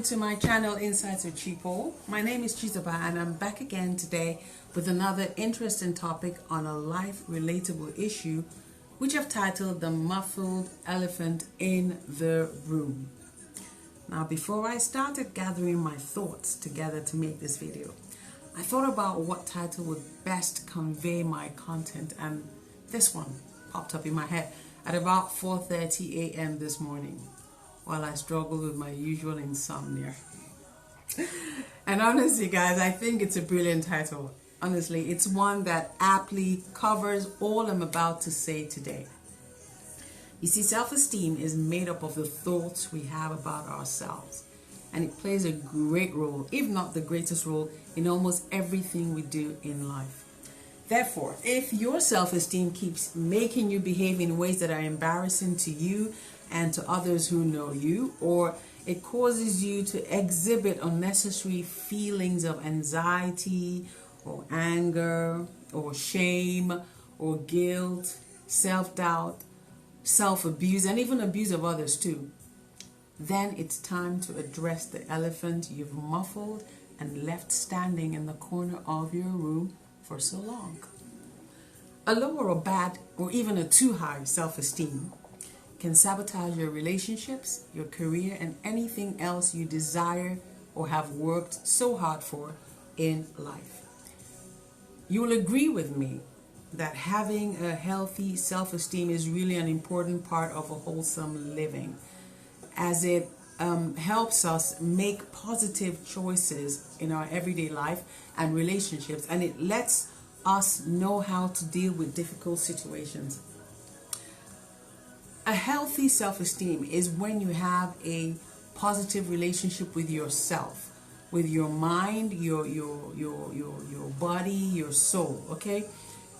welcome to my channel Insights with Chipo. My name is Chizaba and I'm back again today with another interesting topic on a life relatable issue which I've titled The Muffled Elephant in the Room. Now before I started gathering my thoughts together to make this video, I thought about what title would best convey my content, and this one popped up in my head at about 4:30 a.m. this morning while I struggled with my usual insomnia. And honestly guys, I think it's a brilliant title. Honestly, it's one that aptly covers all I'm about to say today. You see, self-esteem is made up of the thoughts we have about ourselves, and it plays a great role, if not the greatest role, in almost everything we do in life. Therefore, if your self-esteem keeps making you behave in ways that are embarrassing to you and to others who know you, or it causes you to exhibit unnecessary feelings of anxiety or anger or shame or guilt, self-doubt, self-abuse, and even abuse of others too, then it's time to address the elephant you've muffled and left standing in the corner of your room for so long. A low or a bad or even a too high self-esteem can sabotage your relationships, your career, and anything else you desire or have worked so hard for in life. You will agree with me that having a healthy self-esteem is really an important part of a wholesome living, as it helps us make positive choices in our everyday life and relationships, and it lets us know how to deal with difficult situations. A healthy self-esteem is when you have a positive relationship with yourself, with your mind, your body, your soul, okay?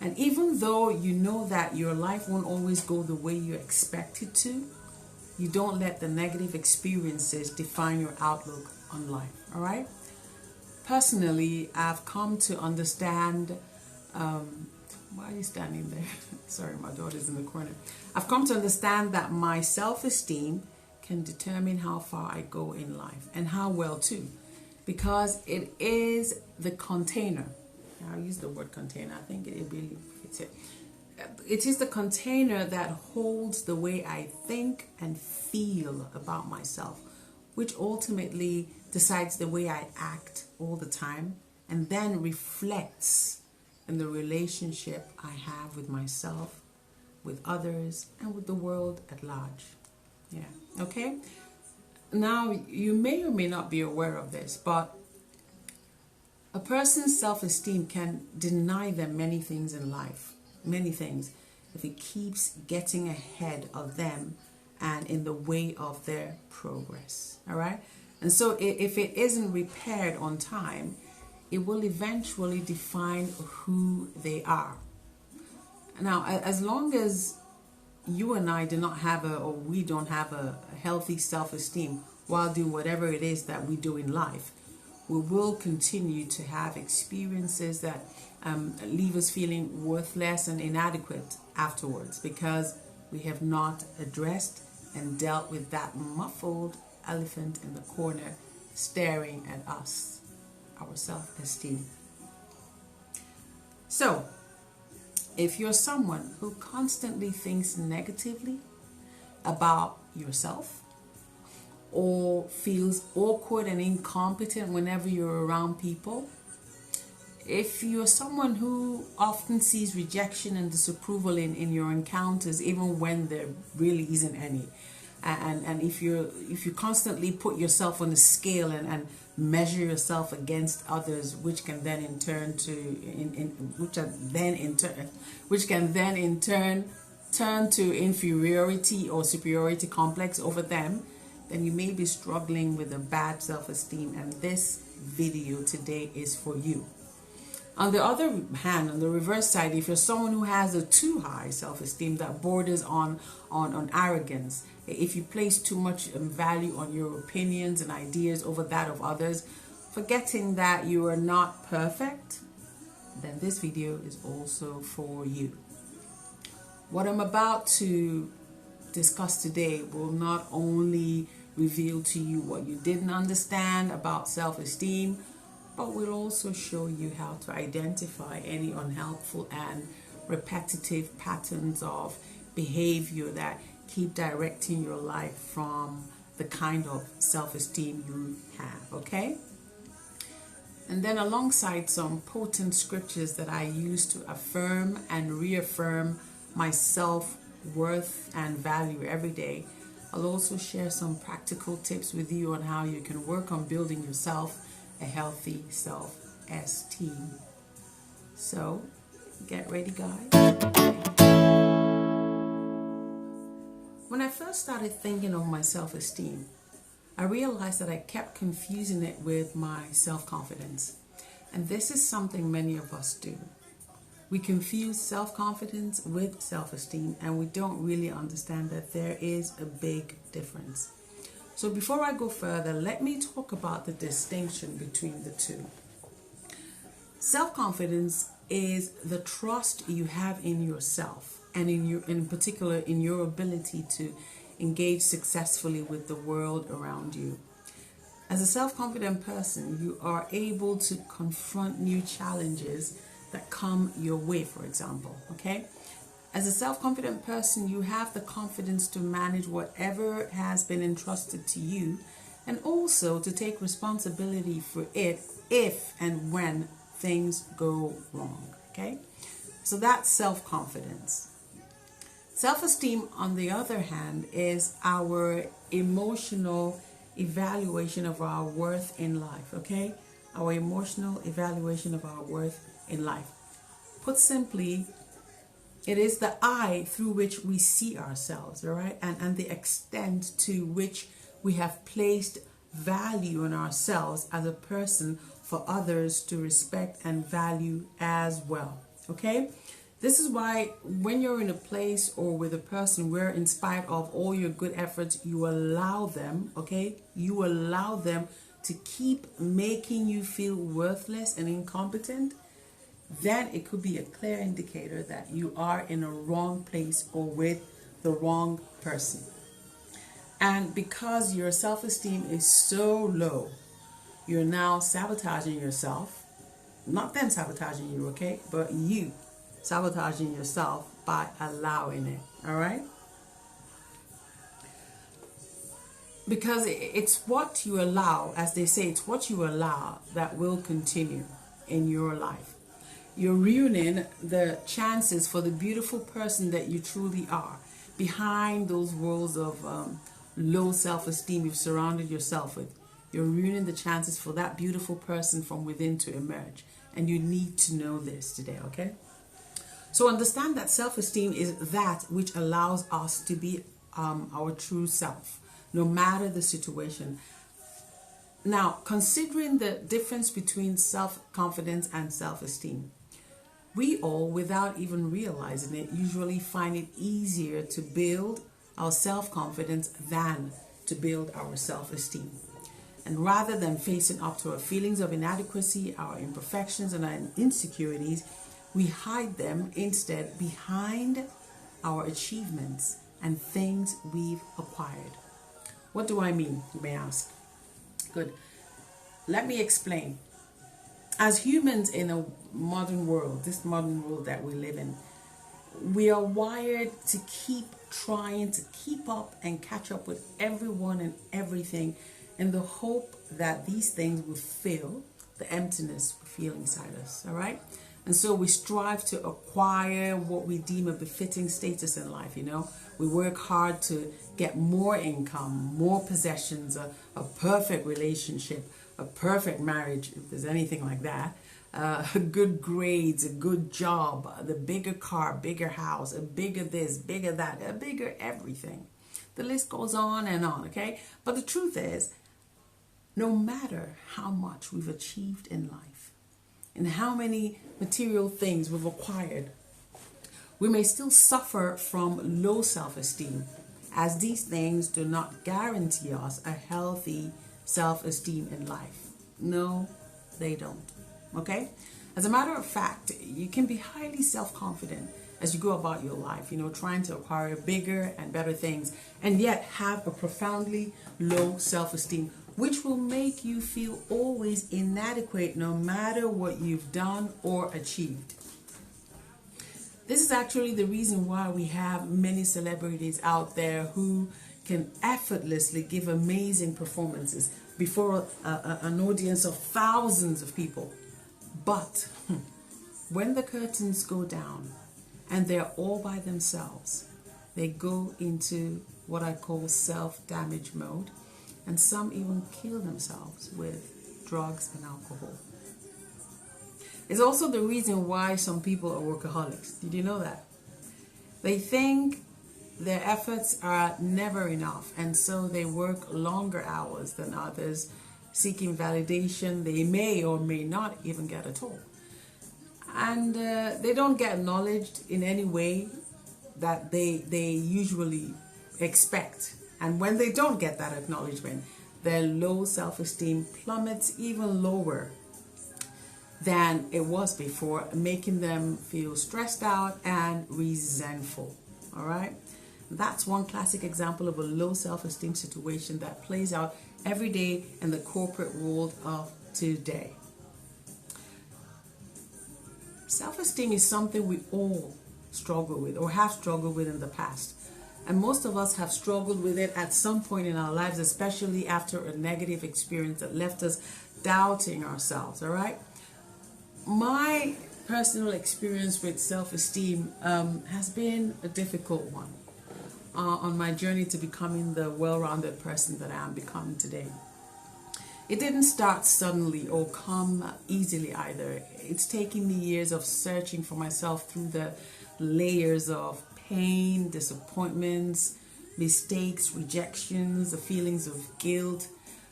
And even though you know that your life won't always go the way you expect it to, you don't let the negative experiences define your outlook on life, all right? Personally, I've come to understand, why are you standing there? Sorry, my daughter's in the corner. I've come to understand that my self-esteem can determine how far I go in life, and how well too, because it is the container. I'll use the word container. I think it really fits it. It is the container that holds the way I think and feel about myself, which ultimately decides the way I act all the time, and then reflects in the relationship I have with myself, with others, and with the world at large. Yeah, okay? Now, you may or may not be aware of this, but a person's self-esteem can deny them many things in life, many things, if it keeps getting ahead of them and in the way of their progress, all right? And so if it isn't repaired on time, it will eventually define who they are. Now, as long as you and I do not have we don't have a healthy self-esteem while doing whatever it is that we do in life, we will continue to have experiences that leave us feeling worthless and inadequate afterwards, because we have not addressed and dealt with that muffled elephant in the corner staring at us, our self-esteem. So, if you're someone who constantly thinks negatively about yourself, or feels awkward and incompetent whenever you're around people, if you're someone who often sees rejection and disapproval in your encounters, even when there really isn't any, and if you constantly put yourself on a scale and measure yourself against others, which can then in turn turn to inferiority or superiority complex over them, then you may be struggling with a bad self-esteem, and this video today is for you. On the other hand, on the reverse side, if you're someone who has a too high self-esteem that borders on arrogance, if you place too much value on your opinions and ideas over that of others, forgetting that you are not perfect, then this video is also for you. What I'm about to discuss today will not only reveal to you what you didn't understand about self-esteem, but we'll also show you how to identify any unhelpful and repetitive patterns of behavior that keep directing your life from the kind of self-esteem you have, okay? And then alongside some potent scriptures that I use to affirm and reaffirm my self-worth and value every day, I'll also share some practical tips with you on how you can work on building yourself a healthy self-esteem. So, get ready, guys. When I first started thinking of my self-esteem, I realized that I kept confusing it with my self-confidence. And this is something many of us do. We confuse self-confidence with self-esteem, and we don't really understand that there is a big difference. So before I go further, let me talk about the distinction between the two. Self-confidence is the trust you have in yourself, and in particular in your ability to engage successfully with the world around you. As a self-confident person, you are able to confront new challenges that come your way, for example, okay? As a self-confident person, you have the confidence to manage whatever has been entrusted to you, and also to take responsibility for it if and when things go wrong, okay? So that's self-confidence. Self-esteem, on the other hand, is our emotional evaluation of our worth in life, okay? Our emotional evaluation of our worth in life. Put simply, it is the eye through which we see ourselves, all right? And the extent to which we have placed value in ourselves as a person for others to respect and value as well, okay? This is why when you're in a place or with a person where, in spite of all your good efforts, you allow them, okay? You allow them to keep making you feel worthless and incompetent, then it could be a clear indicator that you are in a wrong place or with the wrong person. And because your self-esteem is so low, you're now sabotaging yourself. Not them sabotaging you, okay? But you sabotaging yourself by allowing it, all right? Because it's what you allow, as they say, it's what you allow that will continue in your life. You're ruining the chances for the beautiful person that you truly are behind those walls of low self-esteem you've surrounded yourself with. You're ruining the chances for that beautiful person from within to emerge. And you need to know this today, okay? So understand that self-esteem is that which allows us to be our true self, no matter the situation. Now, considering the difference between self-confidence and self-esteem, we all, without even realizing it, usually find it easier to build our self-confidence than to build our self-esteem. And rather than facing up to our feelings of inadequacy, our imperfections, and our insecurities, we hide them instead behind our achievements and things we've acquired. What do I mean, you may ask? Good. Let me explain. As humans in a modern world, this modern world that we live in, we are wired to keep trying to keep up and catch up with everyone and everything in the hope that these things will fill the emptiness we feel inside us, all right? And so we strive to acquire what we deem a befitting status in life, you know? We work hard to get more income, more possessions, a perfect relationship, a perfect marriage, if there's anything like that, good grades, a good job, the bigger car, bigger house, a bigger this, bigger that, a bigger everything. The list goes on, okay? But the truth is, no matter how much we've achieved in life and how many material things we've acquired, we may still suffer from low self-esteem, as these things do not guarantee us a healthy self-esteem in life. No, they don't. Okay? As a matter of fact, you can be highly self-confident as you go about your life, trying to acquire bigger and better things, and yet have a profoundly low self-esteem, which will make you feel always inadequate no matter what you've done or achieved. This is actually the reason why we have many celebrities out there who can effortlessly give amazing performances before an audience of thousands of people. But when the curtains go down and they're all by themselves, they go into what I call self-damage mode, and some even kill themselves with drugs and alcohol. It's also the reason why some people are workaholics. Did you know that? They think their efforts are never enough, and so they work longer hours than others, seeking validation they may or may not even get at all. And they don't get acknowledged in any way that they usually expect. And when they don't get that acknowledgement, their low self-esteem plummets even lower than it was before, making them feel stressed out and resentful. All right? That's one classic example of a low self-esteem situation that plays out every day in the corporate world of today. Self-esteem is something we all struggle with or have struggled with in the past. And most of us have struggled with it at some point in our lives, especially after a negative experience that left us doubting ourselves, all right? My personal experience with self-esteem has been a difficult one on my journey to becoming the well-rounded person that I am becoming today. It didn't start suddenly or come easily either. It's taken me years of searching for myself through the layers of pain, disappointments, mistakes, rejections, the feelings of guilt,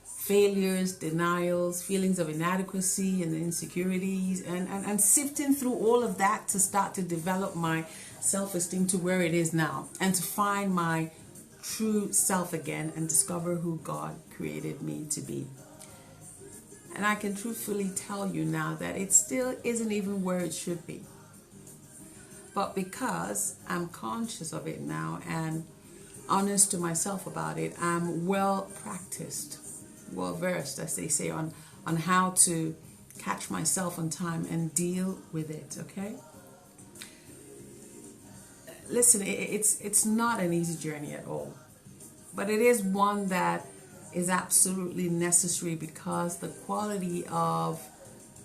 failures, denials, feelings of inadequacy and insecurities, and sifting through all of that to start to develop my self-esteem to where it is now, and to find my true self again and discover who God created me to be. And I can truthfully tell you now that it still isn't even where it should be. But because I'm conscious of it now and honest to myself about it, I'm well practiced, well versed, as they say, on how to catch myself on time and deal with it, okay? Listen, it's not an easy journey at all, but it is one that is absolutely necessary because the quality of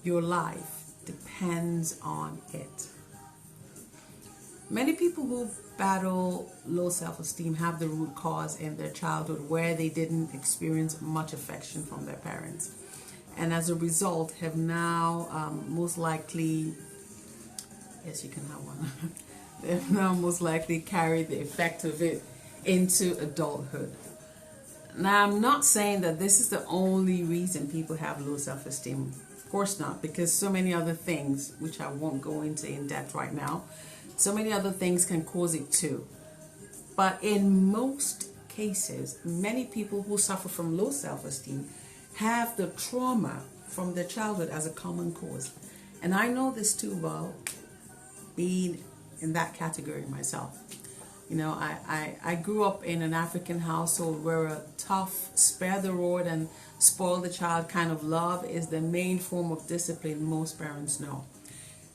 your life depends on it. Many people who battle low self-esteem have the root cause in their childhood where they didn't experience much affection from their parents, and as a result have now most likely, yes, you can have one, they've now most likely carried the effect of it into adulthood. Now, I'm not saying that this is the only reason people have low self-esteem. Of course not, because so many other things, which I won't go into in depth right now, so many other things can cause it too. But in most cases, many people who suffer from low self-esteem have the trauma from their childhood as a common cause. And I know this too well, being in that category myself. You know, I grew up in an African household where a tough, spare the rod and spoil the child kind of love is the main form of discipline most parents know.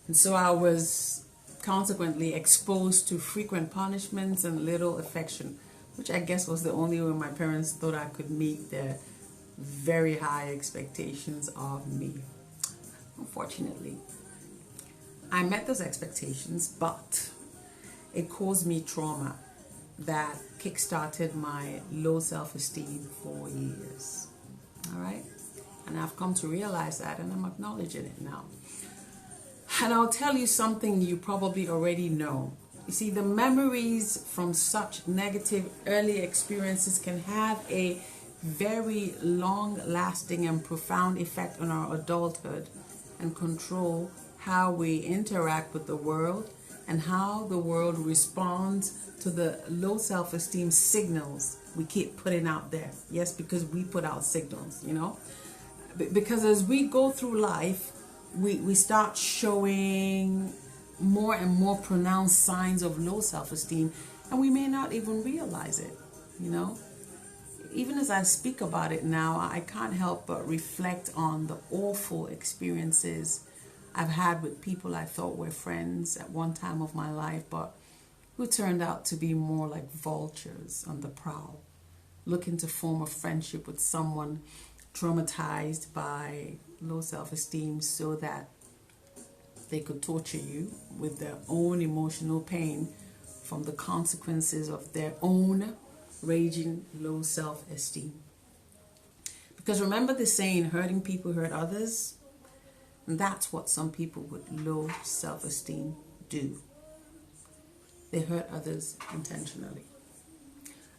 And so I was consequently exposed to frequent punishments and little affection, which I guess was the only way my parents thought I could meet their very high expectations of me. Unfortunately, I met those expectations, but it caused me trauma that kick-started my low self-esteem for years. All right? And I've come to realize that, and I'm acknowledging it now. And I'll tell you something you probably already know. You see, the memories from such negative early experiences can have a very long-lasting and profound effect on our adulthood and control how we interact with the world and how the world responds to the low self-esteem signals we keep putting out there. Yes, because we put out signals, you know. Because as we go through life, we start showing more and more pronounced signs of low self-esteem, and we may not even realize it, you know. Even as I speak about it now, I can't help but reflect on the awful experiences I've had with people I thought were friends at one time of my life, but who turned out to be more like vultures on the prowl, looking to form a friendship with someone traumatized by low self-esteem so that they could torture you with their own emotional pain from the consequences of their own raging low self-esteem. Because remember the saying, hurting people hurt others? And that's what some people with low self-esteem do. They hurt others intentionally.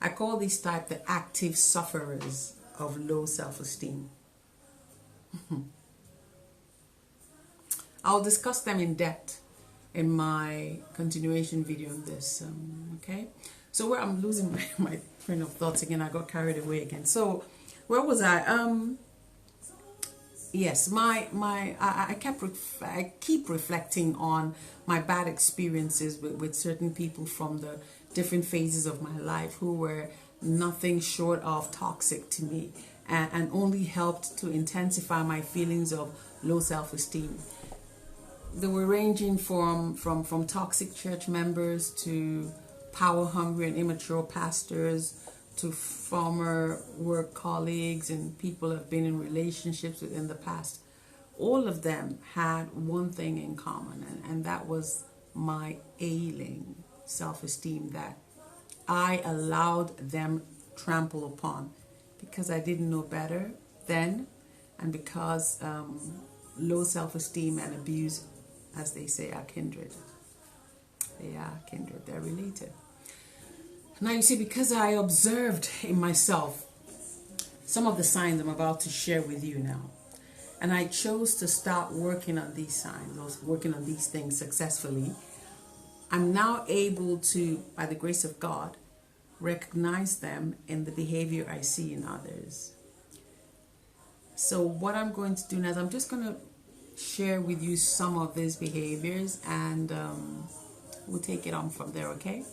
I call these type the active sufferers of low self-esteem. I'll discuss them in depth in my continuation video on this, okay? So where I'm losing my train of thoughts again, I got carried away again. So where was I? Yes, I keep reflecting on my bad experiences with certain people from the different phases of my life who were nothing short of toxic to me and only helped to intensify my feelings of low self-esteem. They were ranging from toxic church members to power-hungry and immature pastors to former work colleagues and people I've been in relationships with in the past. All of them had one thing in common, and that was my ailing self-esteem that I allowed them trample upon because I didn't know better then, and because low self-esteem and abuse, as they say, are kindred. They are kindred, they're related. Now you see, because I observed in myself some of the signs I'm about to share with you now, and I chose to start working on these signs, or working on these things successfully, I'm now able to, by the grace of God, recognize them in the behavior I see in others. So what I'm going to do now is I'm just going to share with you some of these behaviors, and we'll take it on from there, okay?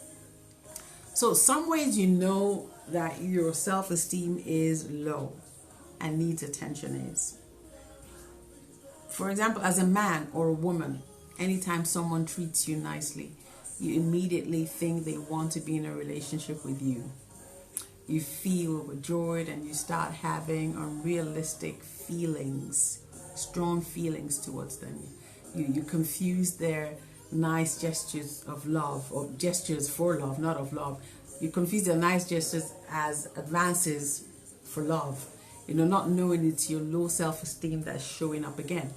So some ways you know that your self-esteem is low and needs attention is, for example, as a man or a woman, anytime someone treats you nicely, you immediately think they want to be in a relationship with you. You feel overjoyed and you start having unrealistic feelings, strong feelings towards them. You confuse their nice gestures of love, or gestures for love, not of love. You confuse their nice gestures as advances for love, not knowing it's your low self-esteem that's showing up again.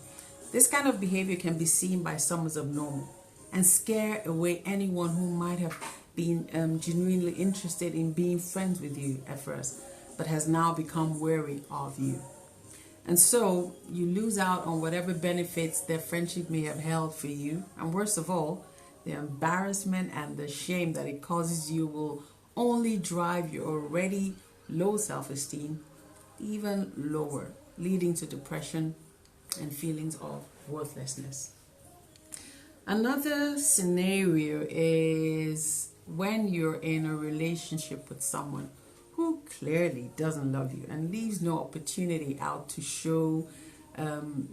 This kind of behavior can be seen by some as abnormal and scare away anyone who might have been genuinely interested in being friends with you at first, but has now become wary of you. And so you lose out on whatever benefits their friendship may have held for you. And worst of all, the embarrassment and the shame that it causes you will only drive your already low self-esteem even lower, leading to depression and feelings of worthlessness. Another scenario is when you're in a relationship with someone who clearly doesn't love you and leaves no opportunity out to show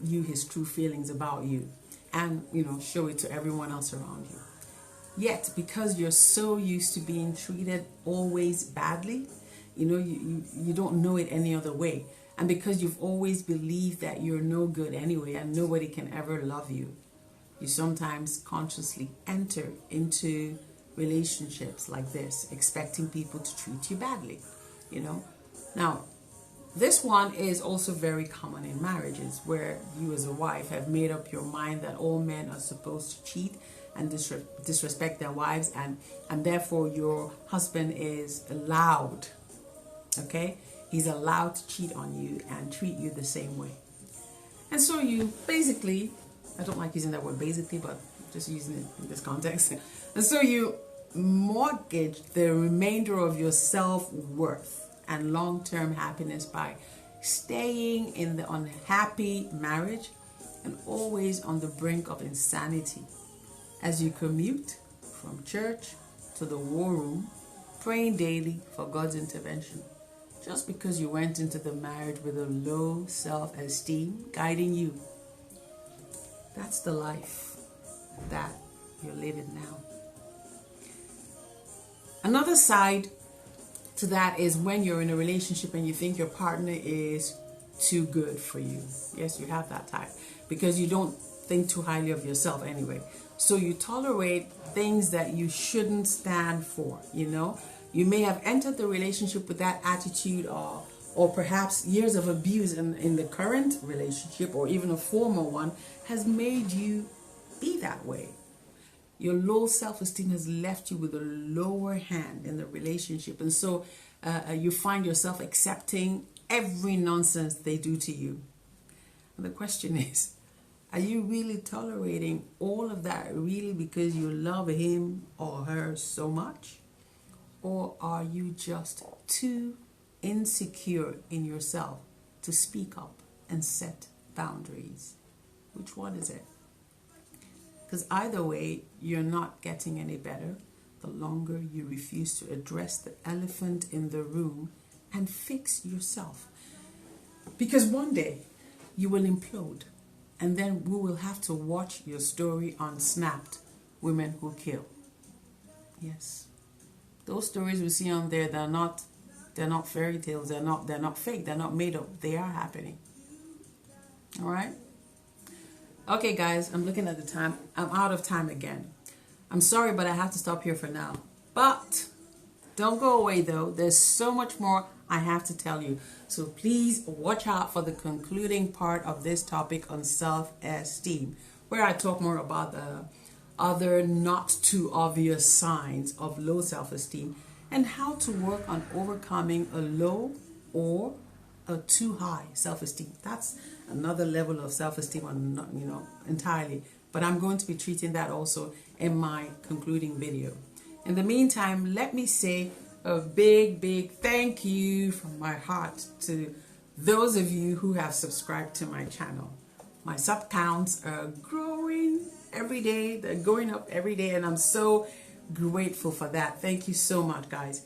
you his true feelings about you and, show it to everyone else around you. Yet, because you're so used to being treated always badly, you don't know it any other way. And because you've always believed that you're no good anyway and nobody can ever love you, you sometimes consciously enter into relationships like this, expecting people to treat you badly, Now, this one is also very common in marriages where you as a wife have made up your mind that all men are supposed to cheat and disrespect their wives, and therefore your husband is allowed, okay? He's allowed to cheat on you and treat you the same way. And so you basically, I don't like using that word basically, but just using it in this context. And so you mortgage the remainder of your self-worth and long-term happiness by staying in the unhappy marriage and always on the brink of insanity. as you commute from church to the war room, praying daily for God's intervention. Just because you went into the marriage with a low self-esteem guiding you. That's the life that you're living now. Another side to that is when you're in a relationship and you think your partner is too good for you. Yes, you have that type. Because you don't think too highly of yourself anyway. So you tolerate things that you shouldn't stand for, you know. You may have entered the relationship with that attitude, or perhaps years of abuse in the current relationship or even a former one has made you be that way. Your low self-esteem has left you with a lower hand in the relationship. And so you find yourself accepting every nonsense they do to you. And the question is, are you really tolerating all of that really because you love him or her so much? Or are you just too insecure in yourself to speak up and set boundaries? Which one is it? Because either way, you're not getting any better the longer you refuse to address the elephant in the room and fix yourself. Because one day you will implode, and then we will have to watch your story on Snapped, Women Who Kill. Yes. Those stories we see on there, they're not fairy tales, they're not fake, they're not made up, they are happening. All right? Okay, guys, I'm looking at the time. I'm out of time again. I'm sorry, but I have to stop here for now. But don't go away, though. There's so much more I have to tell you. So please watch out for the concluding part of this topic on self-esteem, where I talk more about the other not too obvious signs of low self-esteem and how to work on overcoming a low or a too high self-esteem. That's another level of self-esteem, entirely. But I'm going to be treating that also in my concluding video. In the meantime, let me say a big thank you from my heart to those of you who have subscribed to my channel. My sub counts are growing every day. They're going up every day, and I'm so grateful for that. Thank you so much, guys.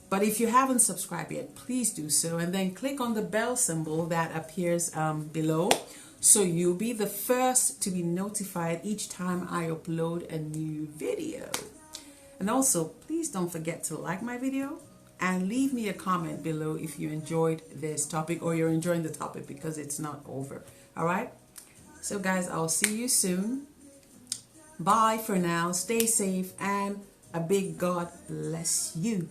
But if you haven't subscribed yet, please do so, and then click on the bell symbol that appears below, so you'll be the first to be notified each time I upload a new video. And also, please don't forget to like my video and leave me a comment below if you enjoyed this topic or you're enjoying the topic, because it's not over. All right? So guys, I'll see you soon. Bye for now. Stay safe, and a big God bless you.